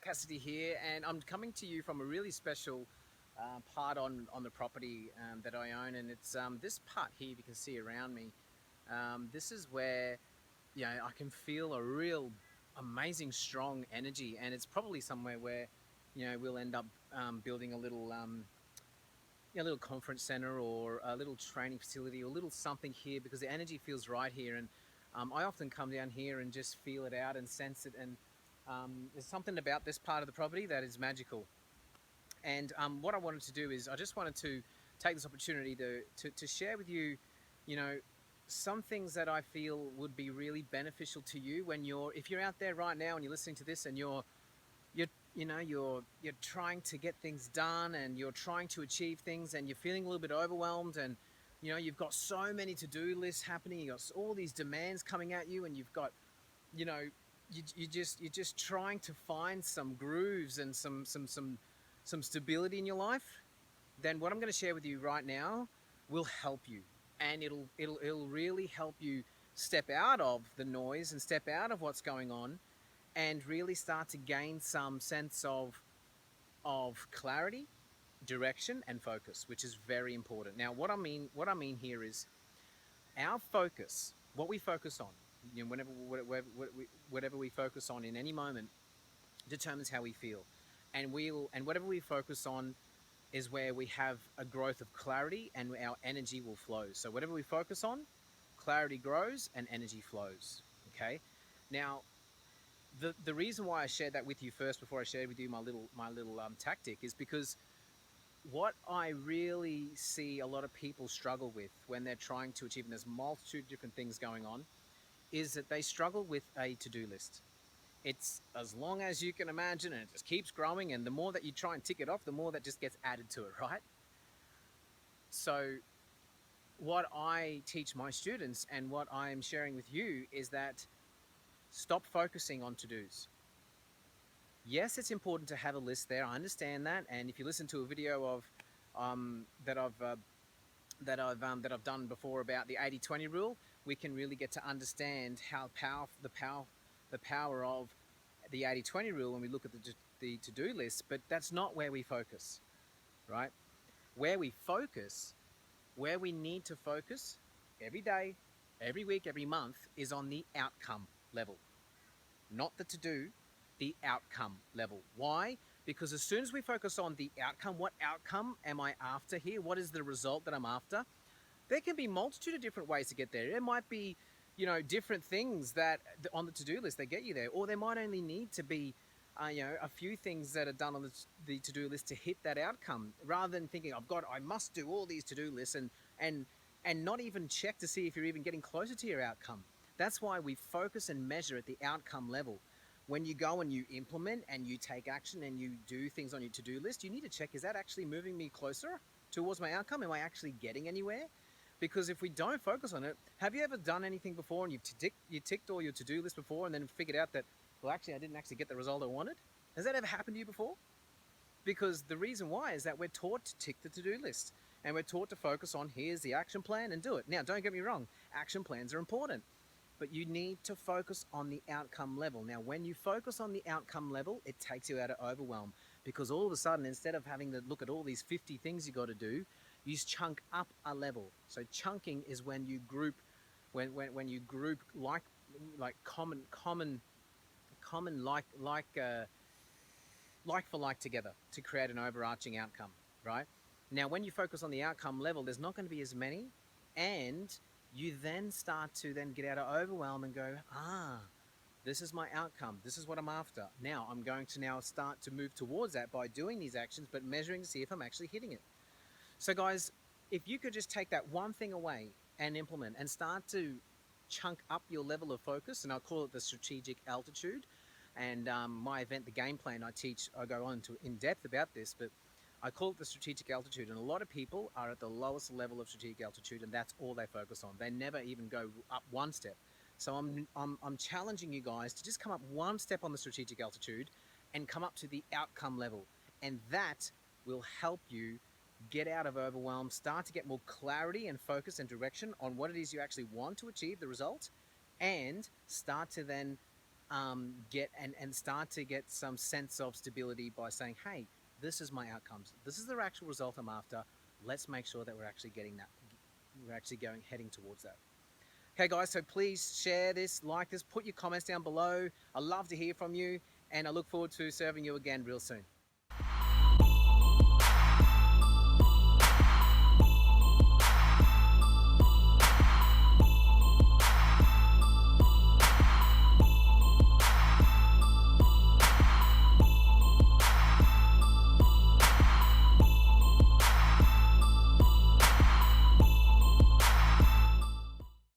Cassidy here, and I'm coming to you from a really special part on the property that I own, and it's this part here you can see around me. This is where I can feel a real amazing strong energy, and it's probably somewhere where we'll end up building a little conference center or a little training facility or a little something here because the energy feels right here. And I often come down here and just feel it out and sense it. And there's something about this part of the property that is magical. And what I wanted to do is I just wanted to take this opportunity to share with you, you know, some things that I feel would be really beneficial to you if you're out there right now and you're listening to this and you're trying to get things done and you're trying to achieve things and you're feeling a little bit overwhelmed, and you've got so many to-do lists happening, you've got all these demands coming at you, and you've got you know you're just trying to find some grooves and some stability in your life. Then what I'm going to share with you right now will help you, and it'll really help you step out of the noise and step out of what's going on and really start to gain some sense of clarity, direction, and focus, which is very important. Now, what I mean here is our focus, what we focus on, whatever we focus on in any moment, determines how we feel, and whatever we focus on is where we have a growth of clarity and our energy will flow. So whatever we focus on, clarity grows and energy flows. Okay, now the reason why I shared that with you first before I shared with you my little tactic is because what I really see a lot of people struggle with when they're trying to achieve, and there's multitude of different things going on, is that they struggle with a to-do list. It's as long as you can imagine, and it just keeps growing, and the more that you try and tick it off, the more that just gets added to it, right? So what I teach my students and what I'm sharing with you is that stop focusing on to-dos. Yes, it's important to have a list there. I understand that, and if you listen to a video of that I've done before about the 80-20 rule, we can really get to understand how the power of the 80-20 rule when we look at the to-do list. But that's not where we focus, right? Where we focus, where we need to focus every day, every week, every month, is on the outcome level, not the to-do, the outcome level. Why? Because as soon as we focus on the outcome, what outcome am I after here? What is the result that I'm after? There can be a multitude of different ways to get there. There might be, different things that on the to-do list that get you there, or there might only need to be, a few things that are done on the to-do list to hit that outcome, rather than thinking I must do all these to-do lists and not even check to see if you're even getting closer to your outcome. That's why we focus and measure at the outcome level. When you go and you implement and you take action and you do things on your to-do list, you need to check, is that actually moving me closer towards my outcome? Am I actually getting anywhere? Because if we don't focus on it, have you ever done anything before and you ticked all your to-do list before and then figured out that, well, actually I didn't actually get the result I wanted? Has that ever happened to you before? Because the reason why is that we're taught to tick the to-do list and we're taught to focus on, here's the action plan, and do it. Now, don't get me wrong, action plans are important, but you need to focus on the outcome level. Now, when you focus on the outcome level, it takes you out of overwhelm, because all of a sudden, instead of having to look at all these 50 things you got to do, you chunk up a level. So chunking is when you group, when you group like common like for like together to create an overarching outcome, right? Now, when you focus on the outcome level, there's not going to be as many, and you then start to then get out of overwhelm and go, this is my outcome. This is what I'm after. Now, I'm going to now start to move towards that by doing these actions, but measuring to see if I'm actually hitting it. So guys, if you could just take that one thing away and implement and start to chunk up your level of focus, and I'll call it the strategic altitude. And my event, the game plan, I go on to in depth about this, but I call it the strategic altitude, and a lot of people are at the lowest level of strategic altitude, and that's all they focus on. They never even go up one step. So I'm challenging you guys to just come up one step on the strategic altitude and come up to the outcome level, and that will help you get out of overwhelm, start to get more clarity and focus and direction on what it is you actually want to achieve, the result, and start to then get and start to get some sense of stability by saying, hey, this is my outcomes. This is the actual result I'm after. Let's make sure that we're actually getting that. We're actually heading towards that. Okay, guys, so please share this, like this, put your comments down below. I love to hear from you, and I look forward to serving you again real soon.